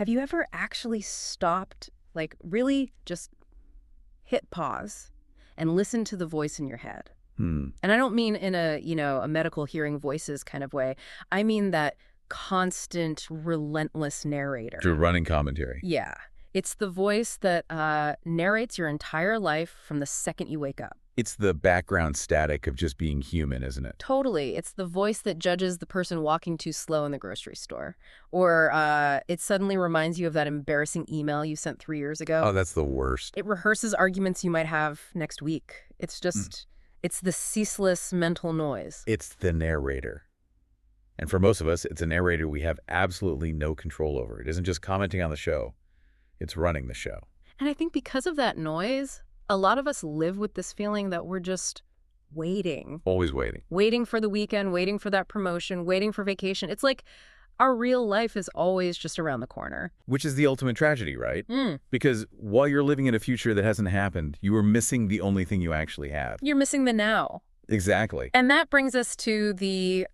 Have you ever actually stopped, like really just hit pause and listen to the voice in your head? Hmm. And I don't mean in a medical hearing voices kind of way. I mean that constant, relentless narrator. To running commentary. Yeah. It's the voice that narrates your entire life from the second you wake up. It's the background static of just being human, isn't it? Totally. It's the voice that judges the person walking too slow in the grocery store. Or it suddenly reminds you of that embarrassing email you sent 3 years ago. Oh, that's the worst. It rehearses arguments you might have next week. It's just, it's the ceaseless mental noise. It's the narrator. And for most of us, it's a narrator we have absolutely no control over. It isn't just commenting on the show. It's running the show. And I think because of that noise, a lot of us live with this feeling that we're just waiting. Always waiting. Waiting for the weekend, waiting for that promotion, waiting for vacation. It's like our real life is always just around the corner. Which is the ultimate tragedy, right? Because while you're living in a future that hasn't happened, you are missing the only thing you actually have. You're missing the now. Exactly. And that brings us to the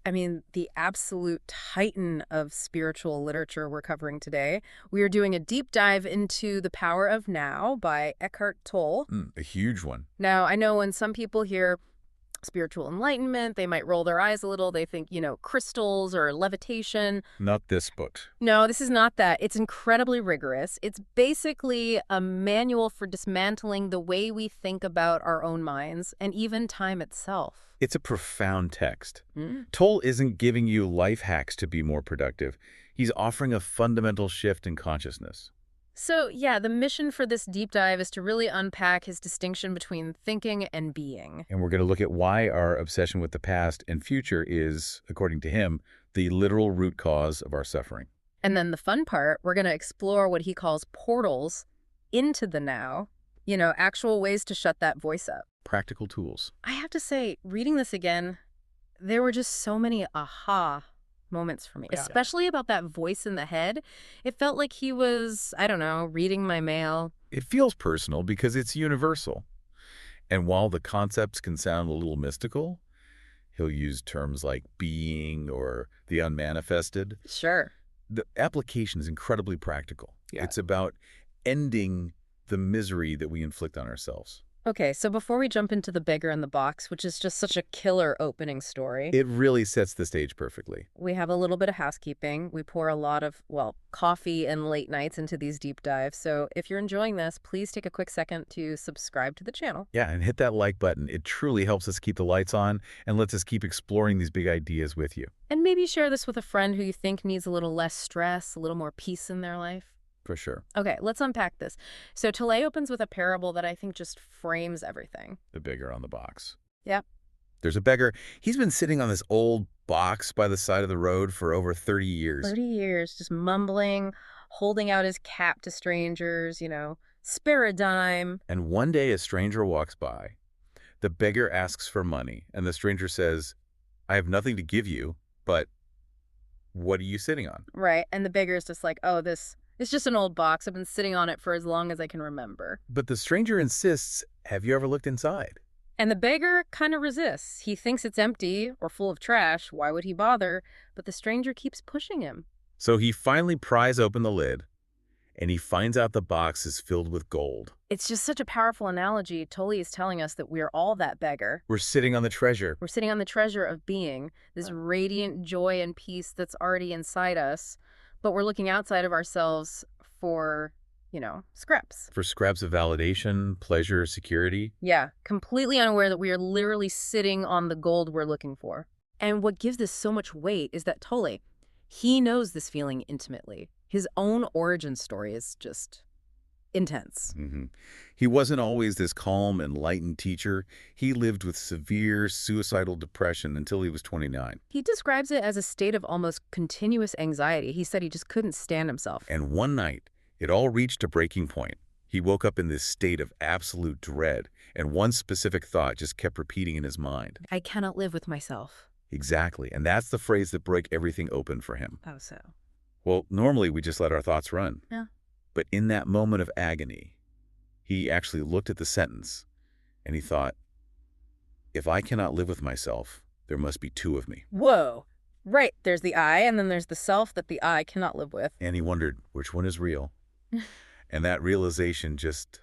absolute titan of spiritual literature we're covering today. We are doing a deep dive into The Power of Now by Eckhart Tolle. A huge one. Now, I know when some people hear spiritual enlightenment, they might roll their eyes a little. They think, crystals or levitation. Not this book. No, this is not that. It's incredibly rigorous. It's basically a manual for dismantling the way we think about our own minds and even time itself. It's a profound text. Tolle isn't giving you life hacks to be more productive. He's offering a fundamental shift in consciousness. So, yeah, the mission for this deep dive is to really unpack his distinction between thinking and being. And we're going to look at why our obsession with the past and future is, according to him, the literal root cause of our suffering. And then the fun part, we're going to explore what he calls portals into the now, actual ways to shut that voice up. Practical tools. I have to say, reading this again, there were just so many aha moments for me, especially about that voice in the head. It felt like he was, I don't know, reading my mail. It feels personal because it's universal. And while the concepts can sound a little mystical, he'll use terms like being or the unmanifested. Sure. The application is incredibly practical. Yeah. It's about ending the misery that we inflict on ourselves. Okay, so before we jump into The Beggar in the Box, which is just such a killer opening story, It really sets the stage perfectly. we have a little bit of housekeeping. We pour a lot of, coffee and late nights into these deep dives. So if you're enjoying this, please take a quick second to subscribe to the channel. Yeah, and hit that like button. It truly helps us keep the lights on and lets us keep exploring these big ideas with you. And maybe share this with a friend who you think needs a little less stress, a little more peace in their life. For sure. Okay, let's unpack this. So Tolle opens with a parable that I think just frames everything. The beggar on the box. Yep. There's a beggar. He's been sitting on this old box by the side of the road for over 30 years. 30 years, just mumbling, holding out his cap to strangers, spare a dime. And one day a stranger walks by. The beggar asks for money, and the stranger says, I have nothing to give you, but what are you sitting on? Right, and the beggar is just like, oh, it's just an old box. I've been sitting on it for as long as I can remember. But the stranger insists, have you ever looked inside? And the beggar kind of resists. He thinks it's empty or full of trash. Why would he bother? But the stranger keeps pushing him. So he finally pries open the lid, and he finds out the box is filled with gold. It's just such a powerful analogy. Tolle is telling us that we're all that beggar. We're sitting on the treasure. We're sitting on the treasure of being, this radiant joy and peace that's already inside us. But we're looking outside of ourselves for, scraps. For scraps of validation, pleasure, security. Yeah, completely unaware that we are literally sitting on the gold we're looking for. And what gives this so much weight is that Tolle, he knows this feeling intimately. His own origin story is just intense. He wasn't always this calm, enlightened teacher. He lived with severe suicidal depression until he was 29. He describes it as a state of almost continuous anxiety. He said he just couldn't stand himself. And one night, it all reached a breaking point. He woke up in this state of absolute dread, and one specific thought just kept repeating in his mind. I cannot live with myself. Exactly, and that's the phrase that broke everything open for him. Oh, so. Well, normally we just let our thoughts run. Yeah. But in that moment of agony, he actually looked at the sentence and he thought, if I cannot live with myself, there must be two of me. Whoa. Right, there's the I, and then there's the self that the I cannot live with. And he wondered which one is real. And that realization just,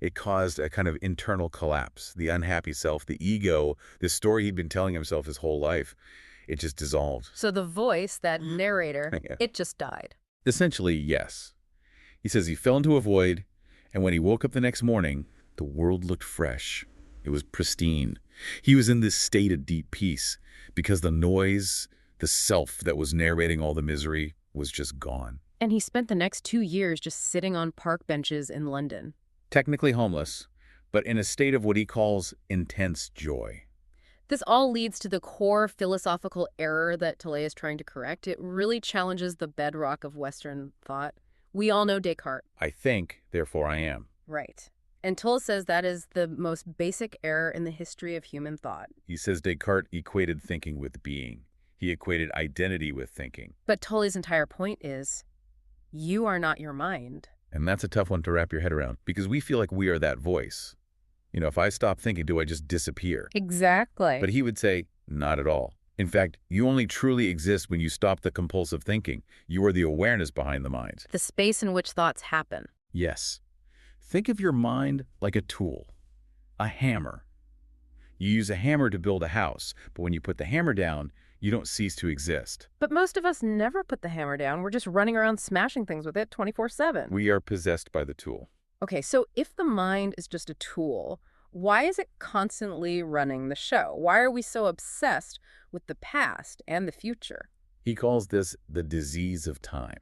it caused a kind of internal collapse. The unhappy self, the ego, this story he'd been telling himself his whole life, it just dissolved. So the voice, that narrator, Yeah. it just died. Essentially, yes. He says he fell into a void, and when he woke up the next morning, the world looked fresh. It was pristine. He was in this state of deep peace because the noise, the self that was narrating all the misery was just gone. And he spent the next 2 years just sitting on park benches in London. Technically homeless, but in a state of what he calls intense joy. This all leads to the core philosophical error that Tolle is trying to correct. It really challenges the bedrock of Western thought. We all know Descartes. I think, therefore I am. Right. And Tolle says that is the most basic error in the history of human thought. He says Descartes equated thinking with being. He equated identity with thinking. But Tolle's entire point is, you are not your mind. And that's a tough one to wrap your head around because we feel like we are that voice. You know, if I stop thinking, do I just disappear? Exactly. But he would say, not at all. In fact, you only truly exist when you stop the compulsive thinking. You are the awareness behind the mind. The space in which thoughts happen. Yes. Think of your mind like a tool, a hammer. You use a hammer to build a house, but when you put the hammer down, you don't cease to exist. But most of us never put the hammer down. We're just running around smashing things with it 24/7. We are possessed by the tool. Okay, so if the mind is just a tool, why is it constantly running the show? Why are we so obsessed with the past and the future? He calls this the disease of time.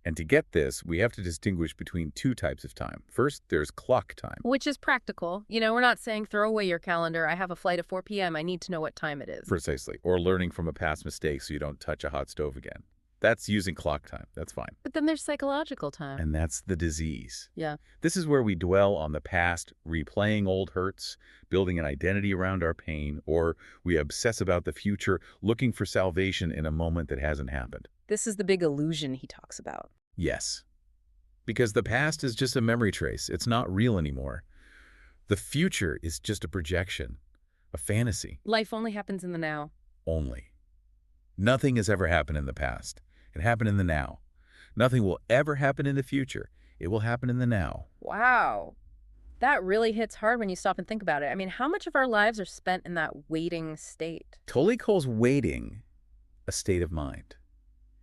And to get this, we have to distinguish between two types of time. First, there's clock time. Which is practical. You know, we're not saying throw away your calendar. I have a flight at 4 p.m. I need to know what time it is. Precisely. Or learning from a past mistake so you don't touch a hot stove again. That's using clock time. That's fine. But then there's psychological time. And that's the disease. Yeah. This is where we dwell on the past, replaying old hurts, building an identity around our pain, or we obsess about the future, looking for salvation in a moment that hasn't happened. This is the big illusion he talks about. Yes. Because the past is just a memory trace. It's not real anymore. The future is just a projection, a fantasy. Life only happens in the now. Only. Nothing has ever happened in the past. It happened in the now. Nothing will ever happen in the future. It will happen in the now. Wow. That really hits hard when you stop and think about it. I mean, how much of our lives are spent in that waiting state? Tolle calls waiting a state of mind.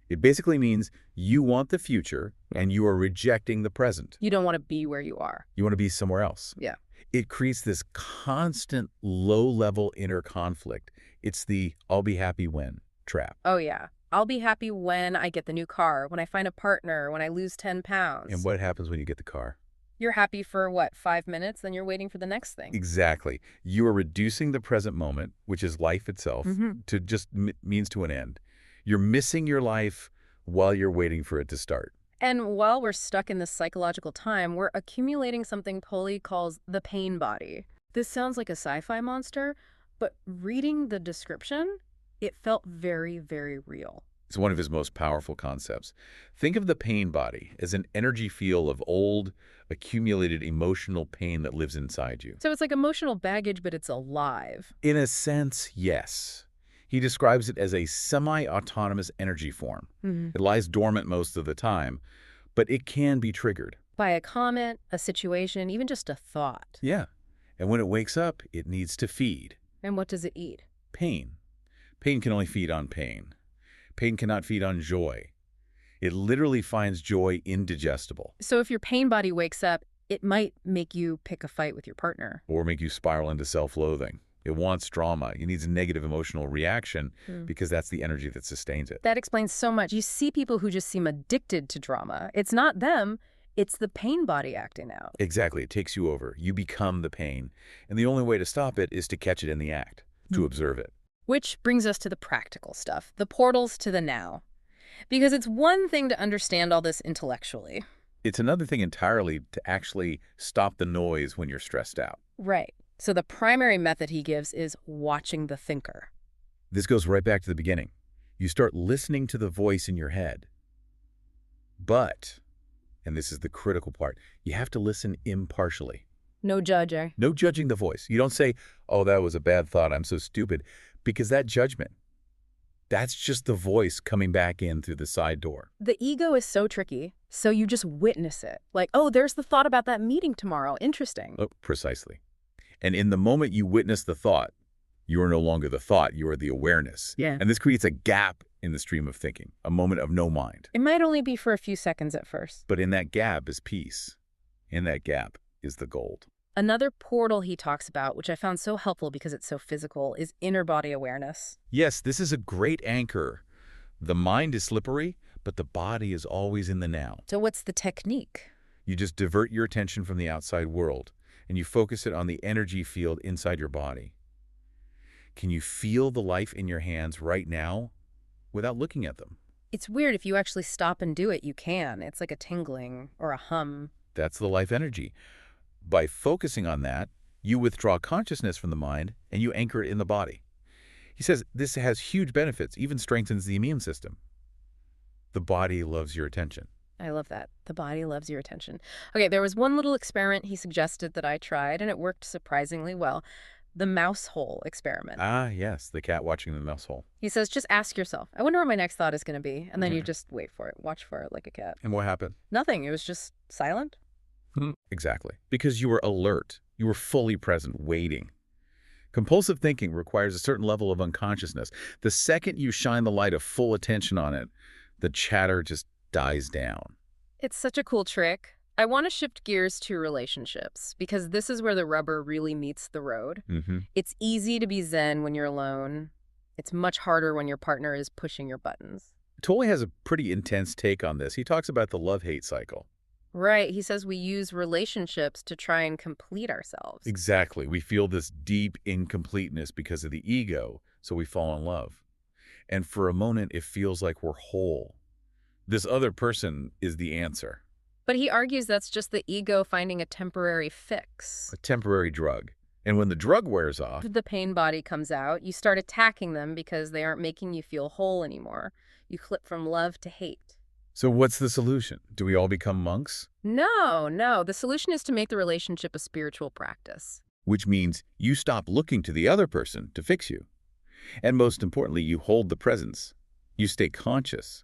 It basically means you want the future and you are rejecting the present. You don't want to be where you are. You want to be somewhere else. Yeah. It creates this constant low-level inner conflict. It's the I'll be happy when trap. Oh, yeah. I'll be happy when I get the new car, when I find a partner, when I lose 10 pounds. And what happens when you get the car? You're happy for, what, 5 minutes? Then you're waiting for the next thing. Exactly. You are reducing the present moment, which is life itself, to just means to an end. You're missing your life while you're waiting for it to start. And while we're stuck in this psychological time, we're accumulating something Tolle calls the pain body. This sounds like a sci-fi monster, but reading the description, it felt very, very real. It's one of his most powerful concepts. Think of the pain body as an energy field of old, accumulated emotional pain that lives inside you. So it's like emotional baggage, but it's alive. In a sense, yes. He describes it as a semi-autonomous energy form. It lies dormant most of the time, but it can be triggered. By a comment, a situation, even just a thought. Yeah. And when it wakes up, it needs to feed. And what does it eat? Pain. Pain can only feed on pain. Pain cannot feed on joy. It literally finds joy indigestible. So if your pain body wakes up, it might make you pick a fight with your partner. Or make you spiral into self-loathing. It wants drama. It needs a negative emotional reaction because that's the energy that sustains it. That explains so much. You see people who just seem addicted to drama. It's not them. It's the pain body acting out. Exactly. It takes you over. You become the pain. And the only way to stop it is to catch it in the act, to observe it. Which brings us to the practical stuff, the portals to the now. Because it's one thing to understand all this intellectually. It's another thing entirely to actually stop the noise when you're stressed out. Right. So the primary method he gives is watching the thinker. This goes right back to the beginning. You start listening to the voice in your head. But, and this is the critical part, you have to listen impartially. No judging. No judging the voice. You don't say, oh, that was a bad thought, I'm so stupid, because that judgment, That's just the voice coming back in through the side door. The ego is so tricky, so you just witness it. Like, oh, there's the thought about that meeting tomorrow. Interesting. Oh, precisely. And in the moment you witness the thought, you are no longer the thought, you are the awareness. Yeah. And this creates a gap in the stream of thinking, a moment of no mind. It might only be for a few seconds at first. But in that gap is peace. In that gap is the gold. Another portal he talks about, which I found so helpful because it's so physical, is inner body awareness. Yes, this is a great anchor. The mind is slippery, but the body is always in the now. So what's the technique? You just divert your attention from the outside world, and you focus it on the energy field inside your body. Can you feel the life in your hands right now without looking at them? It's weird. If you actually stop and do it, you can. It's like a tingling or a hum. That's the life energy. By focusing on that, you withdraw consciousness from the mind and you anchor it in the body. He says this has huge benefits, even strengthens the immune system. The body loves your attention. I love that. The body loves your attention. Okay, there was one little experiment he suggested that I tried, and it worked surprisingly well. The mouse hole experiment. Ah, yes, the cat watching the mouse hole. He says, just ask yourself, I wonder what my next thought is going to be. And then you just wait for it, watch for it like a cat. And what happened? Nothing. It was just silent. Exactly. Because you were alert. You were fully present, waiting. Compulsive thinking requires a certain level of unconsciousness. The second you shine the light of full attention on it, the chatter just dies down. It's such a cool trick. I want to shift gears to relationships because this is where the rubber really meets the road. It's easy to be zen when you're alone. It's much harder when your partner is pushing your buttons. Tolle has a pretty intense take on this. He talks about the love-hate cycle. Right. He says we use relationships to try and complete ourselves. Exactly. We feel this deep incompleteness because of the ego, so we fall in love. And for a moment, it feels like we're whole. This other person is the answer. But he argues that's just the ego finding a temporary fix. A temporary drug. And when the drug wears off, The pain body comes out. You start attacking them because they aren't making you feel whole anymore. You flip from love to hate. so what's the solution? Do we all become monks? No. The solution is to make the relationship a spiritual practice. Which means you stop looking to the other person to fix you. And most importantly, you hold the presence. You stay conscious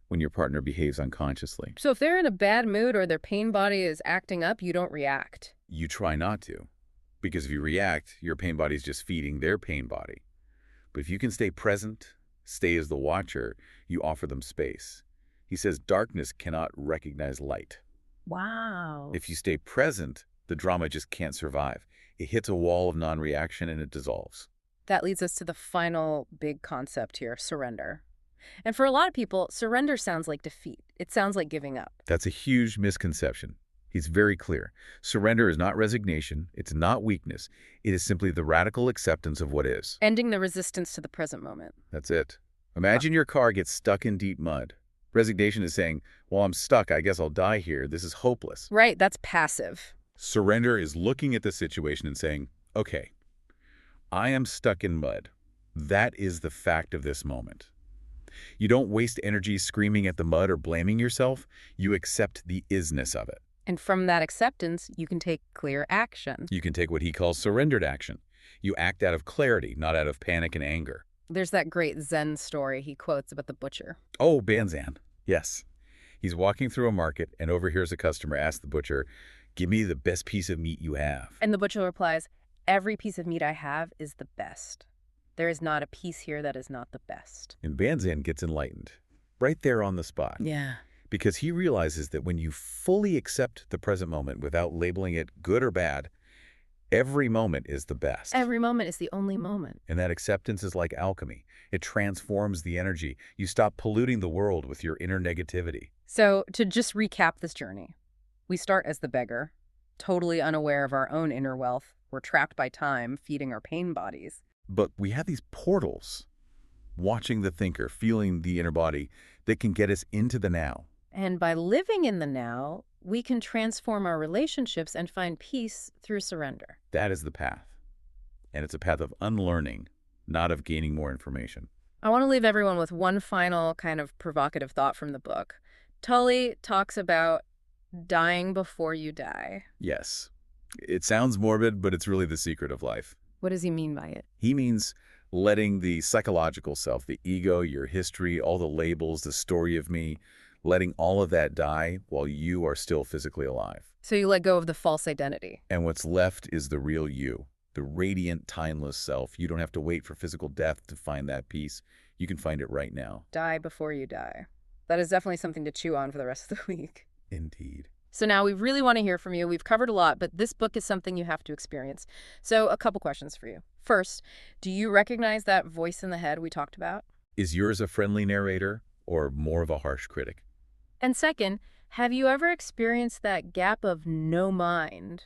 when your partner behaves unconsciously. So if they're in a bad mood or their pain body is acting up, you don't react. You try not to. Because if you react, your pain body is just feeding their pain body. But if you can stay present, stay as the watcher, you offer them space. He says darkness cannot recognize light. Wow. If you stay present, the drama just can't survive. It hits a wall of non-reaction and it dissolves. That leads us to the final big concept here, surrender. And for a lot of people, surrender sounds like defeat. It sounds like giving up. That's a huge misconception. He's very clear. Surrender is not resignation. It's not weakness. It is simply the radical acceptance of what is. Ending the resistance to the present moment. That's it. Imagine your car gets stuck in deep mud. Resignation is saying, well, I'm stuck. I guess I'll die here. This is hopeless. Right, that's passive. Surrender is looking at the situation and saying, okay, I am stuck in mud. That is the fact of this moment. You don't waste energy screaming at the mud or blaming yourself. You accept the isness of it. And from that acceptance, you can take clear action. You can take what he calls surrendered action. You act out of clarity, not out of panic and anger. There's that great Zen story he quotes about the butcher. Oh, Banzan. Yes. He's walking through a market and overhears a customer ask the butcher, give me the best piece of meat you have. And the butcher replies, every piece of meat I have is the best. There is not a piece here that is not the best. And Banzan gets enlightened, right there on the spot. Yeah. Because he realizes that when you fully accept the present moment without labeling it good or bad, every moment is the best. Every moment is the only moment. And that acceptance is like alchemy. It transforms the energy. You stop polluting the world with your inner negativity. So to just recap this journey, we start as the beggar, totally unaware of our own inner wealth. We're trapped by time, feeding our pain bodies. But we have these portals, watching the thinker, feeling the inner body, that can get us into the now. And by living in the now, we can transform our relationships and find peace through surrender. That is the path. And it's a path of unlearning, not of gaining more information. I want to leave everyone with one final kind of provocative thought from the book. Tolle talks about dying before you die. Yes. It sounds morbid, but it's really the secret of life. What does he mean by it? He means letting the psychological self, the ego, your history, all the labels, the story of me, letting all of that die while you are still physically alive. So you let go of the false identity. And what's left is the real you, the radiant, timeless self. You don't have to wait for physical death to find that peace. You can find it right now. Die before you die. That is definitely something to chew on for the rest of the week. Indeed. So now we really want to hear from you. We've covered a lot, but this book is something you have to experience. So a couple questions for you. First, do you recognize that voice in the head we talked about? Is yours a friendly narrator or more of a harsh critic? And second, have you ever experienced that gap of no mind?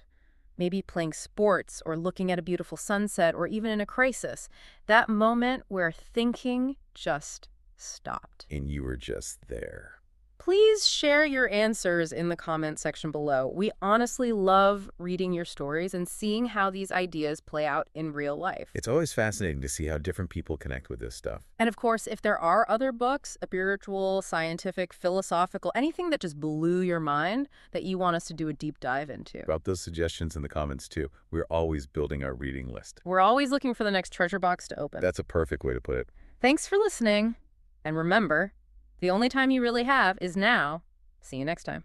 Maybe playing sports or looking at a beautiful sunset or even in a crisis. That moment where thinking just stopped. And you were just there. Please share your answers in the comment section below. We honestly love reading your stories and seeing how these ideas play out in real life. It's always fascinating to see how different people connect with this stuff. And of course, if there are other books, spiritual, scientific, philosophical, anything that just blew your mind that you want us to do a deep dive into. Drop those suggestions in the comments too. We're always building our reading list. We're always looking for the next treasure box to open. That's a perfect way to put it. Thanks for listening. And remember, the only time you really have is now. See you next time.